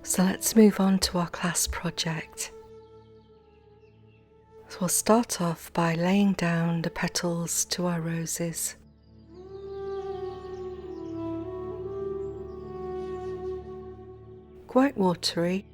So let's move on to our class project. So we'll start off by laying down the petals to our roses. Quite watery,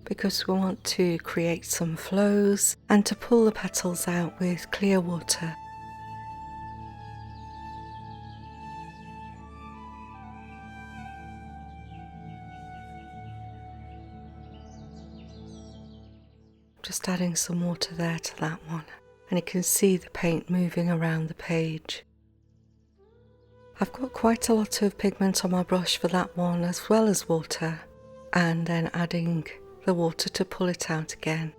because we want to create some flows and to pull the petals out with clear water. Just adding some water there to that one, and you can see the paint moving around the page. I've got quite a lot of pigment on my brush for that one, as well as water, and then adding the water to pull it out again.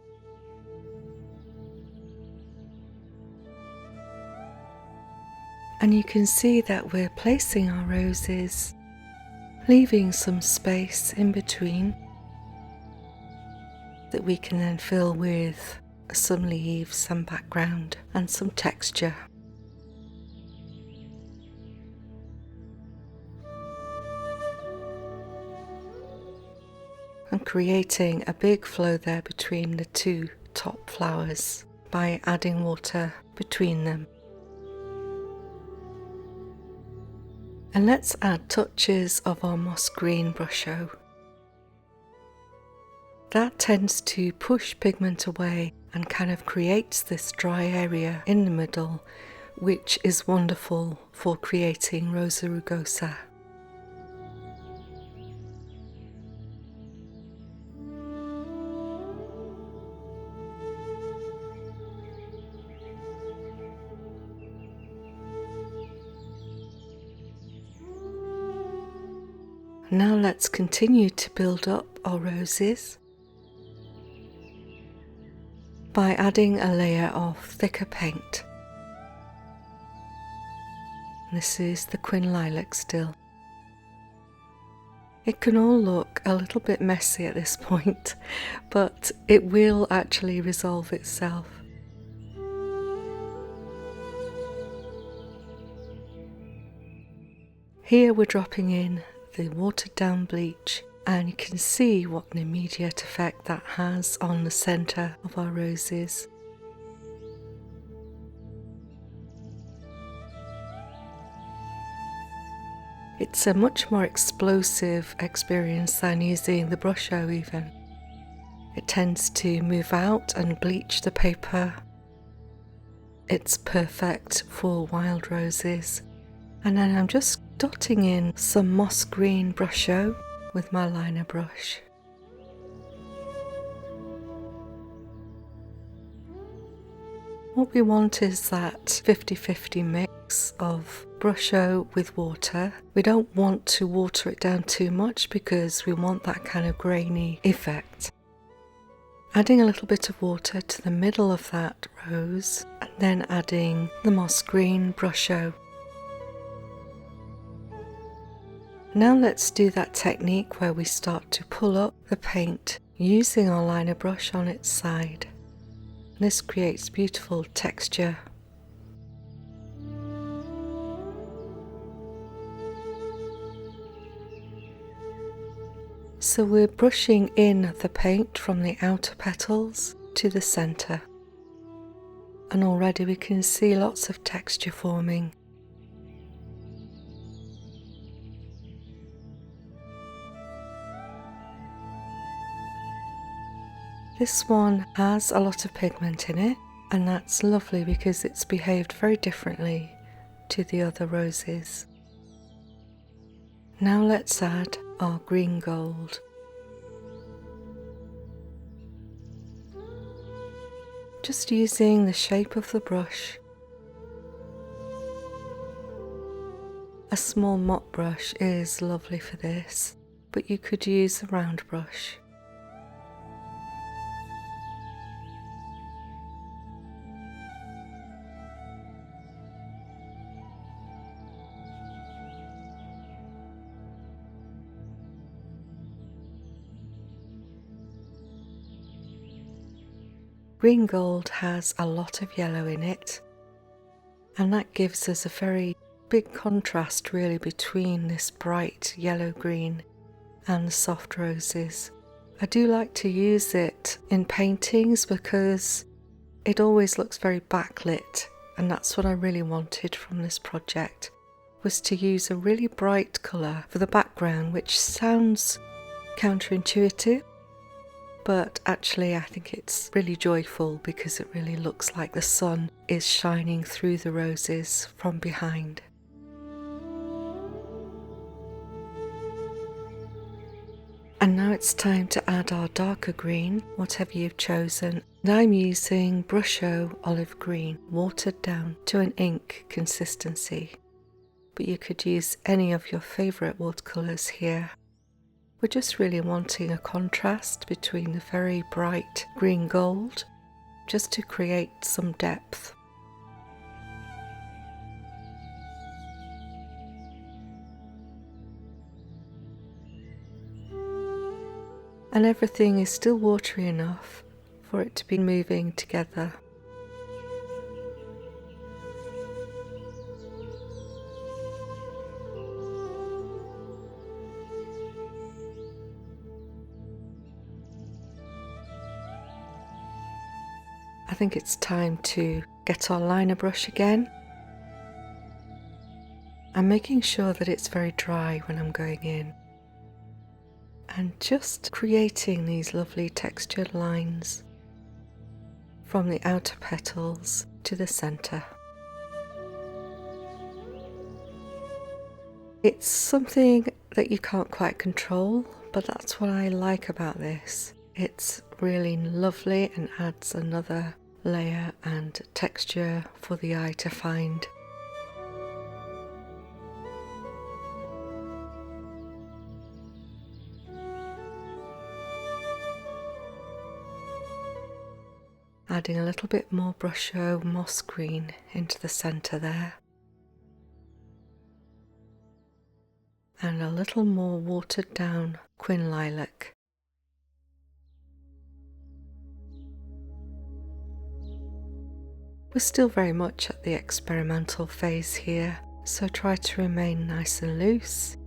And you can see that we're placing our roses, leaving some space in between that we can then fill with some leaves, some background and some texture. And creating a big flow there between the two top flowers by adding water between them. And let's add touches of our moss green brusho. That tends to push pigment away and kind of creates this dry area in the middle, which is wonderful for creating Rosa rugosa. Now let's continue to build up our roses by adding a layer of thicker paint. This is the Quin Lilac still. It can all look a little bit messy at this point, but it will actually resolve itself. Here we're dropping in the watered down bleach, and you can see what an immediate effect that has on the centre of our roses. It's a much more explosive experience than using the brusho even. It tends to move out and bleach the paper. It's perfect for wild roses. And then I'm just dotting in some moss green brusho with my liner brush. What we want is that 50-50 mix of brusho with water. We don't want to water it down too much because we want that kind of grainy effect. Adding a little bit of water to the middle of that rose, and then adding the moss green brusho. Now let's do that technique where we start to pull up the paint using our liner brush on its side. This creates beautiful texture. So we're brushing in the paint from the outer petals to the centre. And already we can see lots of texture forming. This one has a lot of pigment in it, and that's lovely because it's behaved very differently to the other roses. Now let's add our green gold. Just using the shape of the brush. A small mop brush is lovely for this, but you could use a round brush. Green gold has a lot of yellow in it, and that gives us a very big contrast really between this bright yellow green and the soft roses. I do like to use it in paintings because it always looks very backlit, and that's what I really wanted from this project, was to use a really bright colour for the background, which sounds counterintuitive, but actually I think it's really joyful because it really looks like the sun is shining through the roses from behind. And now it's time to add our darker green, whatever you've chosen. And I'm using Brusho Olive Green, watered down to an ink consistency. But you could use any of your favourite watercolours here. We're just really wanting a contrast between the very bright green gold, just to create some depth. And everything is still watery enough for it to be moving together. I think it's time to get our liner brush again. I'm making sure that it's very dry when I'm going in, and just creating these lovely textured lines from the outer petals to the centre. It's something that you can't quite control, but that's what I like about this. It's really lovely and adds another layer and texture for the eye to find. Adding a little bit more Brusho moss green into the centre there, and a little more watered down Quin Lilac. We're still very much at the experimental phase here, so try to remain nice and loose.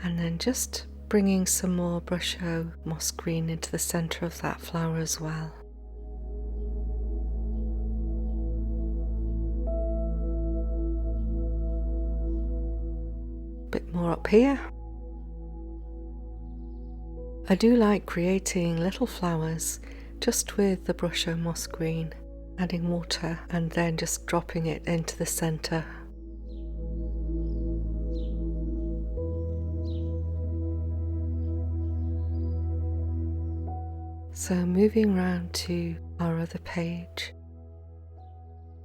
And then just bringing some more Brusho moss green into the centre of that flower as well. Bit more up here. I do like creating little flowers just with the Brusho moss green, adding water and then just dropping it into the centre. So moving round to our other page,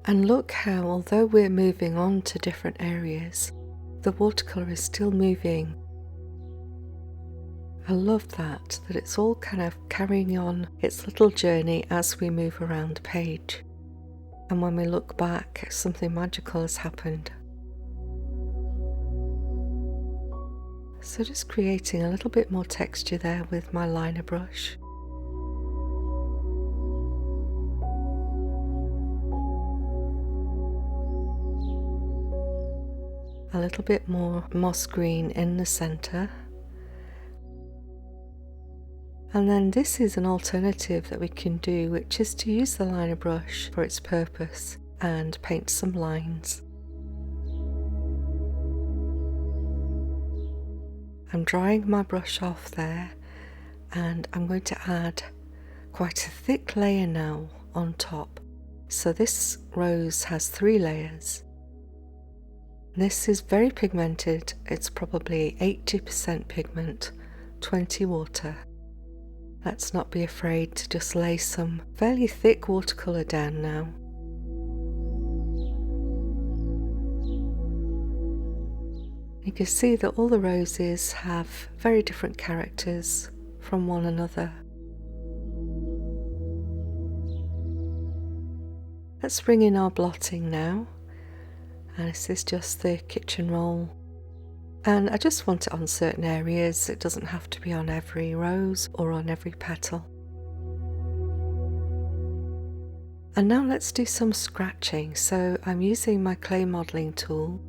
and look how, although we're moving on to different areas, the watercolour is still moving. I love that it's all kind of carrying on its little journey as we move around the page. And when we look back, something magical has happened. So just creating a little bit more texture there with my liner brush. A little bit more moss green in the centre. And then this is an alternative that we can do, which is to use the liner brush for its purpose and paint some lines. I'm drying my brush off there, and I'm going to add quite a thick layer now on top. So this rose has 3 layers. This is very pigmented. It's probably 80% pigment, 20 water. Let's not be afraid to just lay some fairly thick watercolour down now. You can see that all the roses have very different characters from one another. Let's bring in our blotting now, and this is just the kitchen roll. And I just want it on certain areas. It doesn't have to be on every rose or on every petal. And now let's do some scratching. So I'm using my clay modelling tool,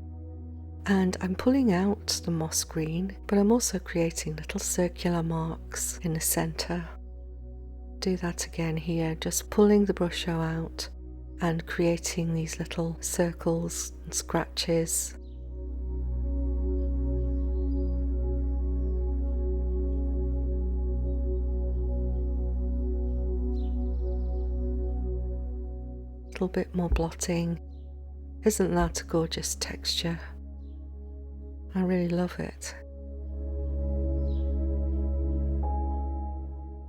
And I'm pulling out the moss green, but I'm also creating little circular marks in the centre. Do that again here, just pulling the brush out and creating these little circles and scratches. A little bit more blotting. Isn't that a gorgeous texture? I really love it.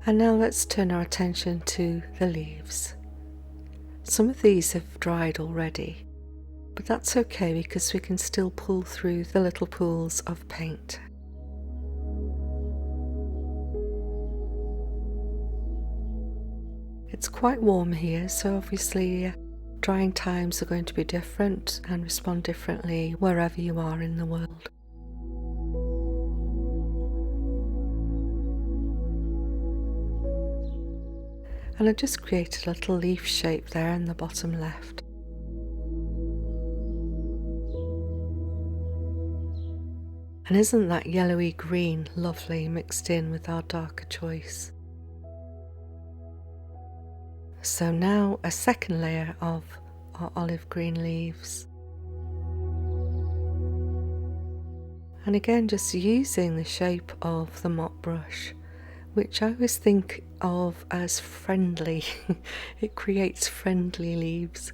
And now let's turn our attention to the leaves. Some of these have dried already, but that's okay because we can still pull through the little pools of paint. It's quite warm here, so obviously drying times are going to be different and respond differently wherever you are in the world. And I just created a little leaf shape there in the bottom left. And isn't that yellowy green lovely mixed in with our darker choice? So now a second layer of our olive green leaves. And again, just using the shape of the mop brush, which I always think of as friendly. It creates friendly leaves.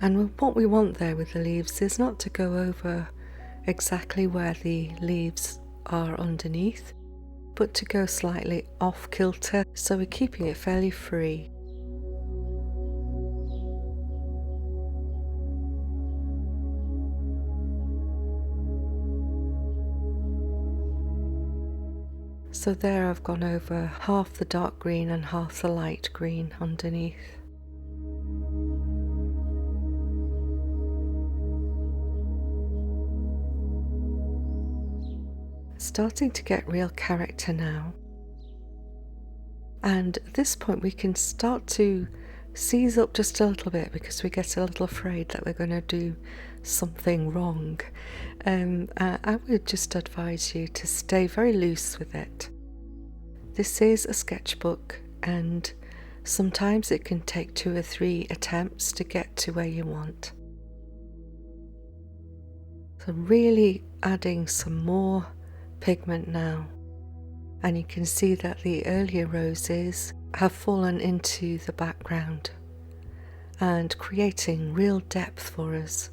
And what we want there with the leaves is not to go over exactly where the leaves are underneath, but to go slightly off kilter, so we're keeping it fairly free. So there I've gone over half the dark green and half the light green underneath. Starting to get real character now. And at this point we can start to seize up just a little bit because we get a little afraid that we're going to do something wrong. I would just advise you to stay very loose with it. This is a sketchbook, and sometimes it can take 2 or 3 attempts to get to where you want. So really adding some more pigment now, and you can see that the earlier roses have fallen into the background and creating real depth for us.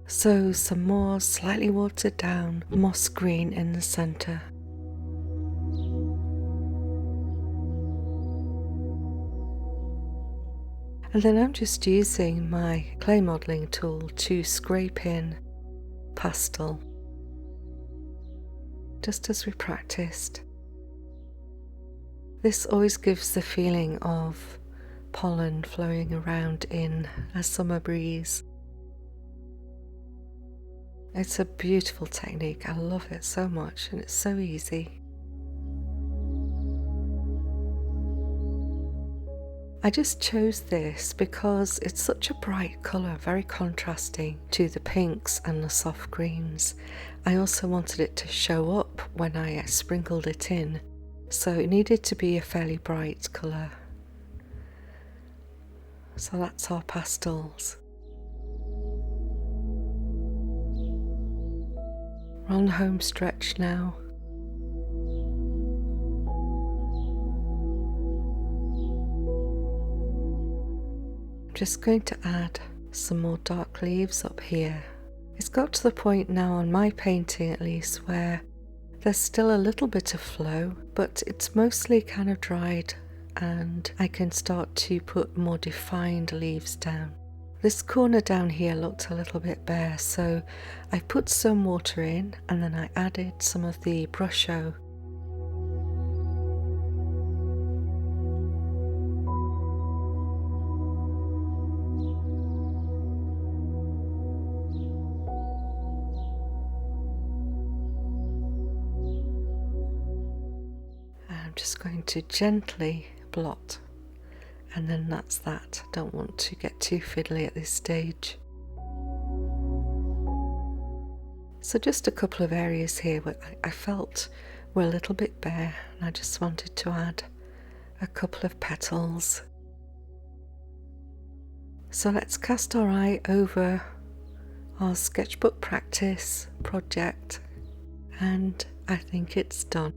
So some more slightly watered down moss green in the centre. And then I'm just using my clay modelling tool to scrape in pastel, just as we practiced. This always gives the feeling of pollen flowing around in a summer breeze. It's a beautiful technique, I love it so much, and it's so easy. I just chose this because it's such a bright colour, very contrasting to the pinks and the soft greens. I also wanted it to show up when I sprinkled it in, so it needed to be a fairly bright colour. So that's our pastels. We're on the home stretch now. Just going to add some more dark leaves up here. It's got to the point now on my painting at least where there's still a little bit of flow, but it's mostly kind of dried and I can start to put more defined leaves down. This corner down here looked a little bit bare, so I put some water in and then I added some of the brusho. I'm just going to gently blot and then that's that. I don't want to get too fiddly at this stage. So just a couple of areas here where I felt were a little bit bare, and I just wanted to add a couple of petals. So let's cast our eye over our sketchbook practice project, and I think it's done.